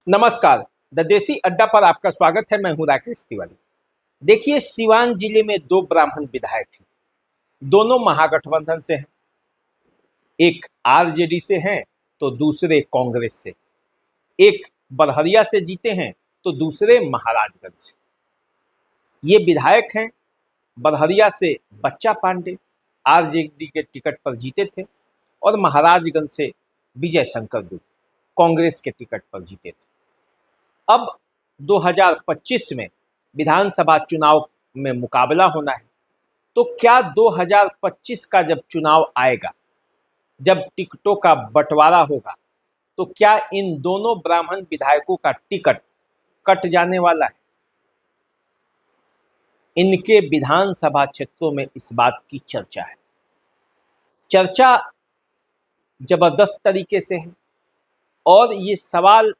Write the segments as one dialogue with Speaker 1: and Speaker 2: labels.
Speaker 1: नमस्कार। द देसी अड्डा पर आपका स्वागत है। मैं हूं राकेश तिवारी। देखिए, सिवान जिले में दो ब्राह्मण विधायक हैं। दोनों महागठबंधन से हैं। एक आरजेडी से हैं तो दूसरे कांग्रेस से। एक बड़हरिया से जीते हैं तो दूसरे महाराजगंज से। ये विधायक हैं। बड़हरिया से बच्चा पांडे आरजेडी के टिकट पर जीते थे और महाराजगंज से विजय शंकर दुबे कांग्रेस के टिकट पर जीते थे। अब 2025 में विधानसभा चुनाव में मुकाबला होना है। तो क्या 2025 का जब चुनाव आएगा, जब टिकटों का बंटवारा होगा, तो क्या इन दोनों ब्राह्मण विधायकों का टिकट कट जाने वाला है? इनके विधानसभा क्षेत्रों में इस बात की चर्चा है। चर्चा जबरदस्त तरीके से है और ये सवाल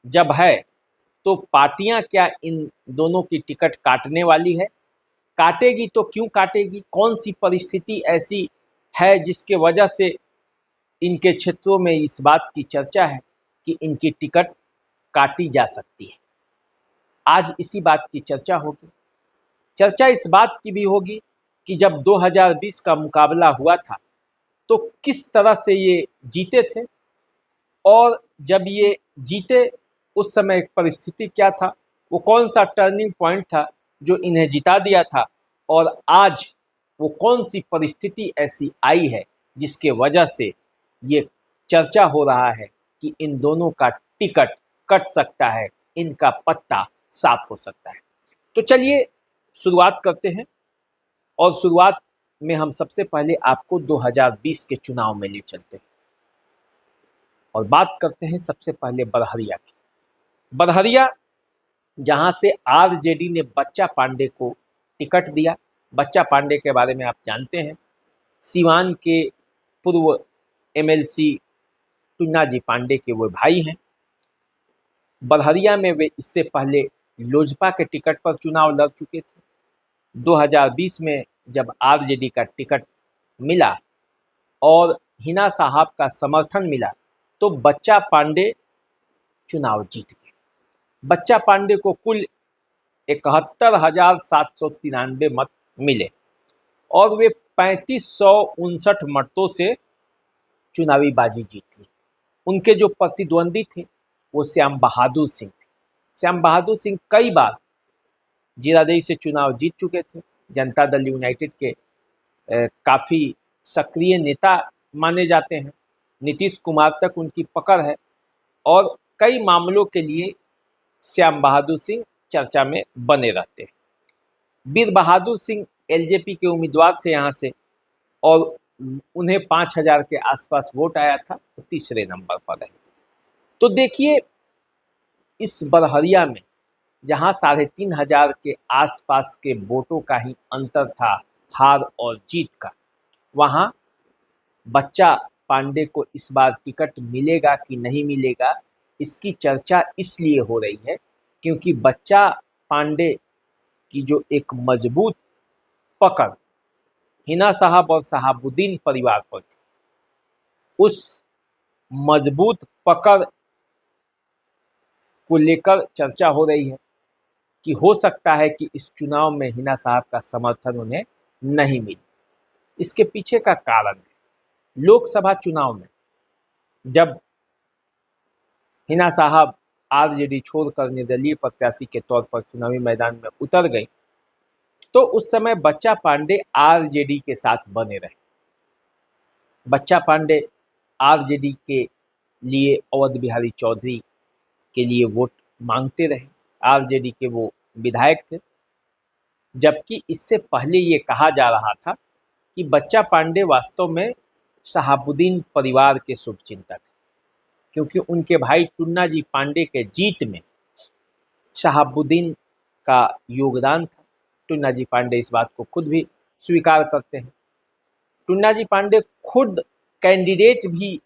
Speaker 1: जब है तो पार्टियां क्या इन दोनों की टिकट काटने वाली है? काटेगी तो क्यों काटेगी? कौन सी परिस्थिति ऐसी है जिसके वजह से इनके क्षेत्रों में इस बात की चर्चा है कि इनकी टिकट काटी जा सकती है? आज इसी बात की चर्चा होगी। चर्चा इस बात की भी होगी कि जब 2020 का मुकाबला हुआ था तो किस तरह से ये जीते थे और जब ये जीते उस समय परिस्थिति क्या था, वो कौन सा टर्निंग पॉइंट था जो इन्हें जिता दिया था, और आज वो कौन सी परिस्थिति ऐसी आई है जिसके वजह से ये चर्चा हो रहा है कि इन दोनों का टिकट कट सकता है, इनका पत्ता साफ हो सकता है। तो चलिए शुरुआत करते हैं और शुरुआत में हम सबसे पहले आपको 2020 के चुनाव में ले चलते हैं और बात करते हैं सबसे पहले बड़हरिया की। बड़हरिया जहां से आरजेडी ने बच्चा पांडे को टिकट दिया। बच्चा पांडे के बारे में आप जानते हैं, सिवान के पूर्व एमएलसी टुन्ना जी पांडे के वो भाई हैं। बड़हरिया में वे इससे पहले लोजपा के टिकट पर चुनाव लड़ चुके थे। 2020 में जब आरजेडी का टिकट मिला और हिना साहब का समर्थन मिला तो बच्चा पांडे चुनाव जीत गए। बच्चा पांडे को कुल 71,793 मत मिले और वे 3559 मतों से चुनावी बाजी जीत ली। उनके जो प्रतिद्वंदी थे वो श्याम बहादुर सिंह थे। श्याम बहादुर सिंह कई बार जीरादेई से चुनाव जीत चुके थे। जनता दल यूनाइटेड के काफ़ी सक्रिय नेता माने जाते हैं। नीतीश कुमार तक उनकी पकड़ है और कई मामलों के लिए श्याम बहादुर सिंह चर्चा में बने रहते हैं। वीर बहादुर सिंह एलजेपी के उम्मीदवार थे यहाँ से और उन्हें 5,000 के आसपास वोट आया था, तो तीसरे नंबर पर रहे थे। तो देखिए, इस बड़हरिया में जहाँ 3,500 के आसपास के वोटों का ही अंतर था हार और जीत का, वहाँ बच्चा पांडे को इस बार टिकट मिलेगा कि नहीं मिलेगा, इसकी चर्चा इसलिए हो रही है क्योंकि बच्चा पांडे की जो एक मजबूत पकड़ हिना साहब और शहाबुद्दीन परिवार पर थी, उस मजबूत पकड़ को लेकर चर्चा हो रही है कि हो सकता है कि इस चुनाव में हिना साहब का समर्थन उन्हें नहीं मिले। इसके पीछे का कारण है, लोकसभा चुनाव में जब हिना साहब आरजेडी छोड़कर निर्दलीय प्रत्याशी के तौर पर चुनावी मैदान में उतर गई तो उस समय बच्चा पांडे आरजेडी के साथ बने रहे। बच्चा पांडे आरजेडी के लिए अवध बिहारी चौधरी के लिए वोट मांगते रहे। आरजेडी के वो विधायक थे, जबकि इससे पहले ये कहा जा रहा था कि बच्चा पांडे वास्तव में शहाबुद्दीन परिवार के शुभचिंतक, क्योंकि उनके भाई टुन्ना जी पांडे के जीत में शहाबुद्दीन का योगदान था। टुन्ना जी पांडे इस बात को खुद भी स्वीकार करते हैं। टुन्ना जी पांडे खुद कैंडिडेट भी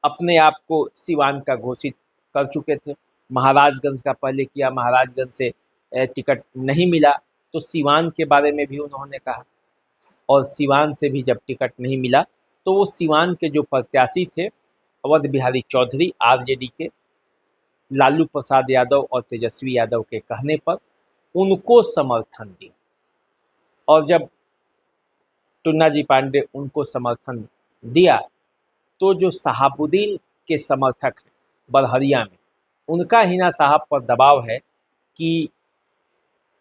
Speaker 1: अपने आप को सिवान का घोषित कर चुके थे। महाराजगंज का पहले किया, महाराजगंज से टिकट नहीं मिला तो सिवान के बारे में भी उन्होंने कहा, और सिवान से भी जब टिकट नहीं मिला तो वो सिवान के जो प्रत्याशी थे अवध बिहारी चौधरी आरजेडी के, लालू प्रसाद यादव और तेजस्वी यादव के कहने पर उनको समर्थन दिया। और जब टुन्ना जी पांडे उनको समर्थन दिया तो जो शहाबुद्दीन के समर्थक हैं बड़हरिया में, उनका हिना साहब पर दबाव है कि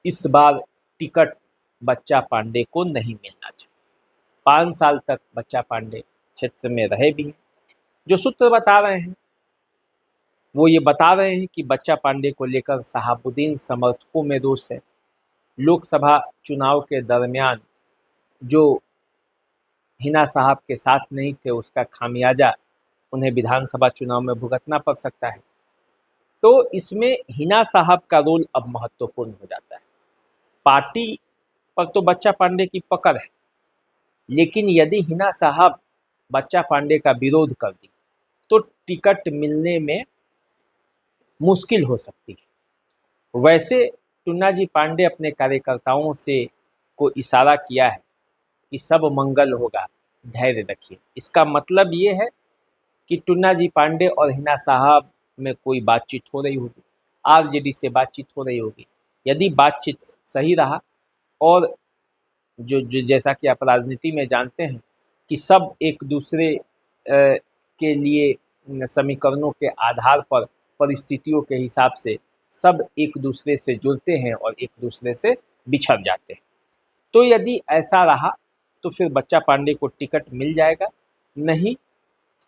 Speaker 1: इस बार टिकट बच्चा पांडे को नहीं मिलना चाहिए। 5 साल तक बच्चा पांडे क्षेत्र में रहे भी हैं। जो सूत्र बता रहे हैं वो ये बता रहे हैं कि बच्चा पांडे को लेकर शहाबुद्दीन समर्थकों में रोष है। लोकसभा चुनाव के दरमियान जो हिना साहब के साथ नहीं थे उसका खामियाजा उन्हें विधानसभा चुनाव में भुगतना पड़ सकता है। तो इसमें हिना साहब का रोल अब महत्वपूर्ण हो जाता है। पार्टी पर तो बच्चा पांडे की पकड़ है, लेकिन यदि हिना साहब बच्चा पांडे का विरोध कर दी तो टिकट मिलने में मुश्किल हो सकती है। वैसे टुन्ना जी पांडे अपने कार्यकर्ताओं से को इशारा किया है कि सब मंगल होगा, धैर्य रखिए। इसका मतलब ये है कि टुन्ना जी पांडे और हिना साहब में कोई बातचीत हो रही होगी, आरजेडी से बातचीत हो रही होगी। यदि बातचीत सही रहा और जो जैसा कि आप राजनीति में जानते हैं कि सब एक दूसरे के लिए समीकरणों के आधार पर परिस्थितियों के हिसाब से सब एक दूसरे से जुड़ते हैं और एक दूसरे से बिछड़ जाते हैं। तो यदि ऐसा रहा तो फिर बच्चा पांडे को टिकट मिल जाएगा, नहीं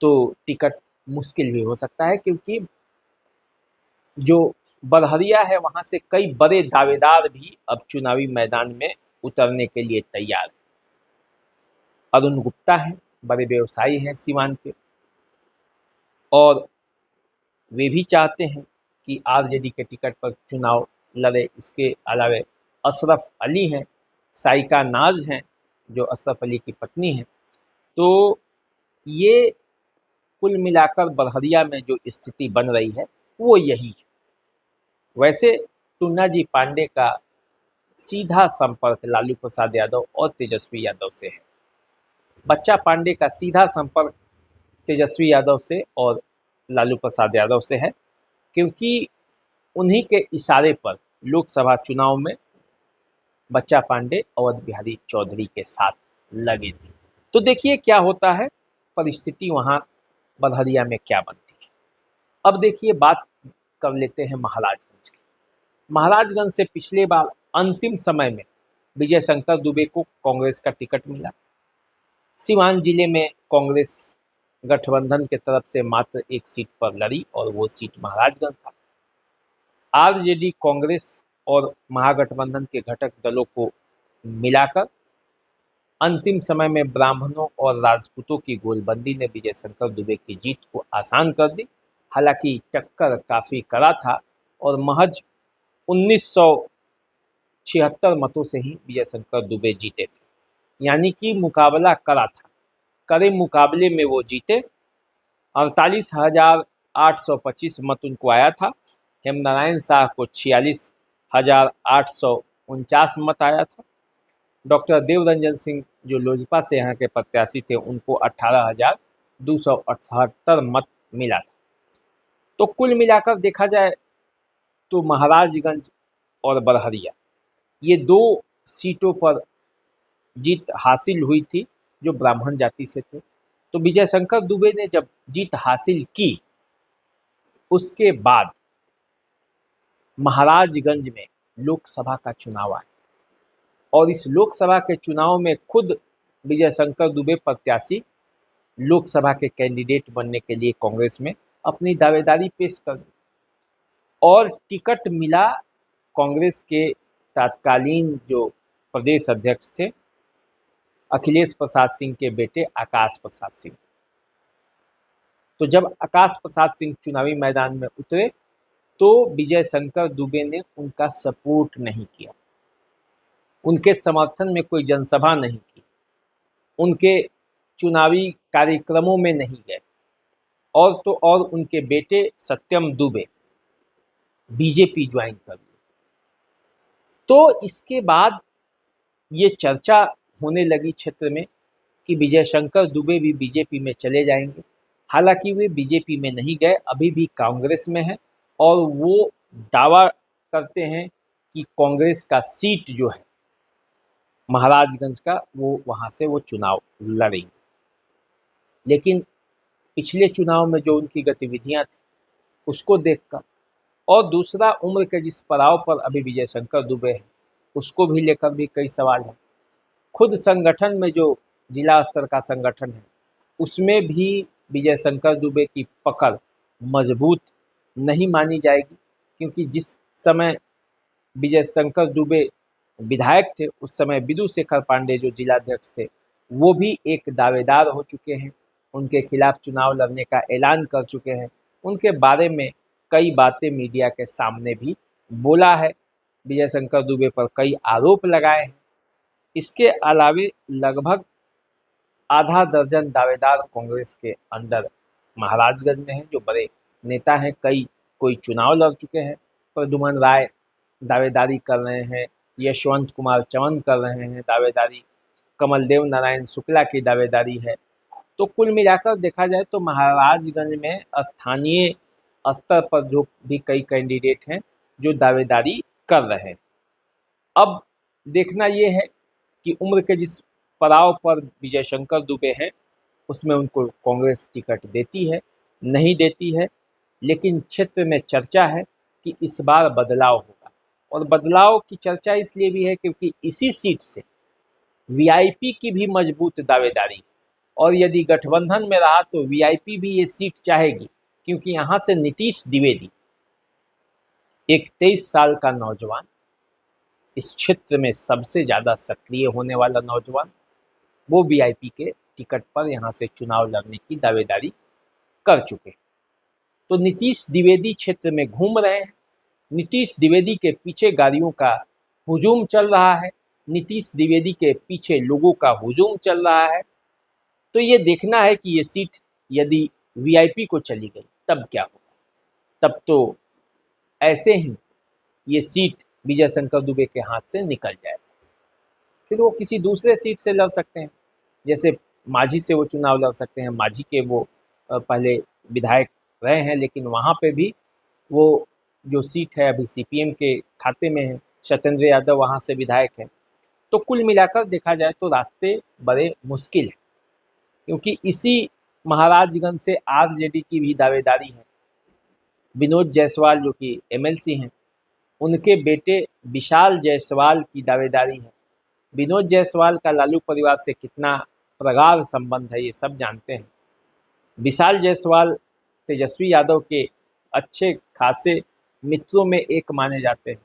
Speaker 1: तो टिकट मुश्किल भी हो सकता है, क्योंकि जो बड़हरिया है वहाँ से कई बड़े दावेदार भी अब चुनावी मैदान में उतरने के लिए तैयार हैं। अरुण गुप्ता हैं, बड़े व्यवसायी हैं सीवान के, और वे भी चाहते हैं कि आरजेडी के टिकट पर चुनाव लड़े। इसके अलावा अशरफ अली हैं, साइका नाज हैं जो अशरफ अली की पत्नी हैं। तो ये कुल मिलाकर बड़हरिया में जो स्थिति बन रही है वो यही है। वैसे टुन्ना जी पांडे का सीधा संपर्क लालू प्रसाद यादव और तेजस्वी यादव से है। बच्चा पांडे का सीधा संपर्क तेजस्वी यादव से और लालू प्रसाद यादव से है, क्योंकि उन्हीं के इशारे पर लोकसभा चुनाव में बच्चा पांडे अवध बिहारी चौधरी के साथ लगे थे। तो देखिए क्या होता है, परिस्थिति वहाँ बड़हरिया में क्या बनती है। अब देखिए बात कर लेते हैं महाराजगंज की। महाराजगंज से पिछले बार अंतिम समय में विजय शंकर दुबे को कांग्रेस का टिकट मिला। सिवान जिले में कांग्रेस गठबंधन के तरफ से मात्र एक सीट पर लड़ी और वो सीट महाराजगंज था। आरजेडी कांग्रेस और महागठबंधन के घटक दलों को मिलाकर अंतिम समय में ब्राह्मणों और राजपूतों की गोलबंदी ने विजय शंकर दुबे की जीत को आसान कर दी। हालांकि टक्कर काफ़ी कड़ा था और महज 1976 मतों से ही विजय शंकर दुबे जीते थे, यानी कि मुकाबला कड़ा था। कड़े मुकाबले में वो जीते। 48,825 मत उनको आया था। हेमनारायण शाह को 46,849 मत आया था। डॉक्टर देवरंजन सिंह जो लोजपा से यहाँ के प्रत्याशी थे उनको 18,278 मत मिला था। तो कुल मिलाकर देखा जाए तो महाराजगंज और बड़हरिया ये 2 सीटों पर जीत हासिल हुई थी जो ब्राह्मण जाति से थे। तो विजय शंकर दुबे ने जब जीत हासिल की उसके बाद महाराजगंज में लोकसभा का चुनाव आया और इस लोकसभा के चुनाव में खुद विजय शंकर दुबे प्रत्याशी लोकसभा के कैंडिडेट बनने के लिए कांग्रेस में अपनी दावेदारी पेश कर दी और टिकट मिला कांग्रेस के तत्कालीन जो प्रदेश अध्यक्ष थे अखिलेश प्रसाद सिंह के बेटे आकाश प्रसाद सिंह। तो जब आकाश प्रसाद सिंह चुनावी मैदान में उतरे तो विजय शंकर दुबे ने उनका सपोर्ट नहीं किया, उनके समर्थन में कोई जनसभा नहीं की, उनके चुनावी कार्यक्रमों में नहीं गए और तो और उनके बेटे सत्यम दुबे बीजेपी ज्वाइन कर ली। तो इसके बाद ये चर्चा होने लगी क्षेत्र में कि विजय शंकर दुबे भी बीजेपी में चले जाएंगे। हालांकि वे बीजेपी में नहीं गए, अभी भी कांग्रेस में हैं और वो दावा करते हैं कि कांग्रेस का सीट जो है महाराजगंज का वो वहाँ से वो चुनाव लड़ेंगे। लेकिन पिछले चुनाव में जो उनकी गतिविधियाँ थी उसको देखकर, और दूसरा उम्र के जिस पड़ाव पर अभी विजय शंकर दुबे हैं उसको भी लेकर भी कई सवाल हैं। खुद संगठन में जो जिला स्तर का संगठन है उसमें भी विजय शंकर दुबे की पकड़ मजबूत नहीं मानी जाएगी, क्योंकि जिस समय विजय शंकर दुबे विधायक थे उस समय विदु शेखर पांडे जो जिलाध्यक्ष थे वो भी एक दावेदार हो चुके हैं, उनके खिलाफ चुनाव लड़ने का ऐलान कर चुके हैं, उनके बारे में कई बातें मीडिया के सामने भी बोला है, विजय शंकर दुबे पर कई आरोप लगाए हैं। इसके अलावे लगभग आधा दर्जन दावेदार कांग्रेस के अंदर महाराजगंज में हैं जो बड़े नेता हैं। कोई चुनाव लड़ चुके हैं। प्रद्युमन राय दावेदारी कर रहे हैं, यशवंत कुमार चौहान कर रहे हैं दावेदारी, कमलदेव नारायण शुक्ला की दावेदारी है। तो कुल मिलाकर देखा जाए तो महाराजगंज में स्थानीय स्तर पर जो भी कई कैंडिडेट हैं जो दावेदारी कर रहे हैं। अब देखना ये है कि उम्र के जिस पड़ाव पर विजय शंकर दुबे हैं उसमें उनको कांग्रेस टिकट देती है नहीं देती है, लेकिन क्षेत्र में चर्चा है कि इस बार बदलाव होगा। और बदलाव की चर्चा इसलिए भी है क्योंकि इसी सीट से वीआईपी की भी मजबूत दावेदारी है, और यदि गठबंधन में रहा तो वीआईपी भी ये सीट चाहेगी, क्योंकि यहाँ से नीतीश द्विवेदी एक 23 साल का नौजवान, इस क्षेत्र में सबसे ज़्यादा सक्रिय होने वाला नौजवान, वो वीआईपी के टिकट पर यहाँ से चुनाव लड़ने की दावेदारी कर चुके। तो नीतीश द्विवेदी क्षेत्र में घूम रहे हैं, नीतीश द्विवेदी के पीछे गाड़ियों का हुजूम चल रहा है, नीतीश द्विवेदी के पीछे लोगों का हुजूम चल रहा है। तो ये देखना है कि ये सीट यदि वीआईपी को चली गई तब क्या होगा। तब तो ऐसे ही ये सीट विजय शंकर दुबे के हाथ से निकल जाएगा, फिर वो किसी दूसरे सीट से लड़ सकते हैं। जैसे माझी से वो चुनाव लड़ सकते हैं, माझी के वो पहले विधायक रहे हैं, लेकिन वहाँ पे भी वो जो सीट है अभी सीपीएम के खाते में है, सत्येंद्र यादव वहाँ से विधायक है। तो कुल मिलाकर देखा जाए तो रास्ते बड़े मुश्किल हैं, क्योंकि इसी महाराजगंज से आरजेडी की भी दावेदारी है। विनोद जायसवाल जो कि एमएलसी हैं, उनके बेटे विशाल जायसवाल की दावेदारी है। विनोद जायसवाल का लालू परिवार से कितना प्रगाढ़ संबंध है ये सब जानते हैं। विशाल जायसवाल तेजस्वी यादव के अच्छे खासे मित्रों में एक माने जाते हैं,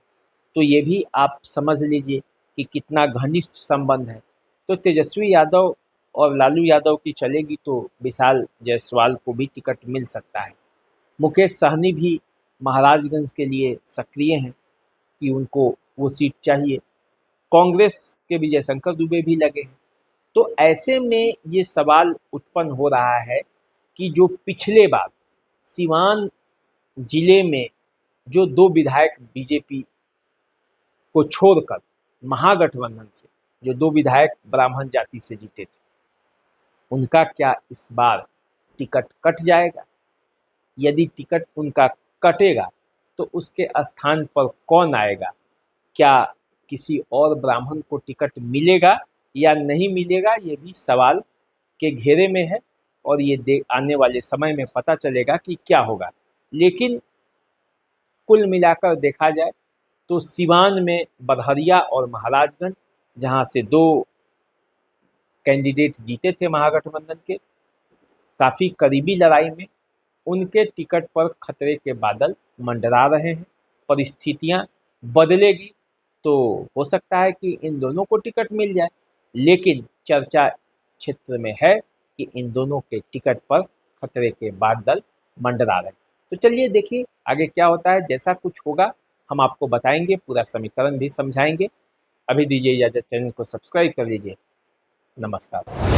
Speaker 1: तो ये भी आप समझ लीजिए कि कितना घनिष्ठ संबंध है। तो तेजस्वी यादव और लालू यादव की चलेगी तो विशाल जायसवाल को भी टिकट मिल सकता है। मुकेश सहनी भी महाराजगंज के लिए सक्रिय हैं कि उनको वो सीट चाहिए। कांग्रेस के विजय शंकर दुबे भी लगे हैं। तो ऐसे में ये सवाल उत्पन्न हो रहा है कि जो पिछले बार सिवान जिले में जो 2 विधायक बीजेपी को छोड़कर महागठबंधन से जो 2 विधायक ब्राह्मण जाति से जीते थे, उनका क्या इस बार टिकट कट जाएगा? यदि टिकट उनका कटेगा तो उसके स्थान पर कौन आएगा? क्या किसी और ब्राह्मण को टिकट मिलेगा या नहीं मिलेगा? ये भी सवाल के घेरे में है, और ये आने वाले समय में पता चलेगा कि क्या होगा। लेकिन कुल मिलाकर देखा जाए तो सिवान में बड़हरिया और महाराजगंज, जहां से 2 कैंडिडेट जीते थे महागठबंधन के, काफ़ी करीबी लड़ाई में उनके टिकट पर खतरे के बादल मंडरा रहे हैं। परिस्थितियां बदलेगी तो हो सकता है कि इन दोनों को टिकट मिल जाए, लेकिन चर्चा क्षेत्र में है कि इन दोनों के टिकट पर खतरे के बादल मंडरा रहे हैं। तो चलिए देखिए आगे क्या होता है। जैसा कुछ होगा हम आपको बताएंगे, पूरा समीकरण भी समझाएंगे। अभी दीजिए इजाज़त, चैनल को सब्सक्राइब कर लीजिए। नमस्कार।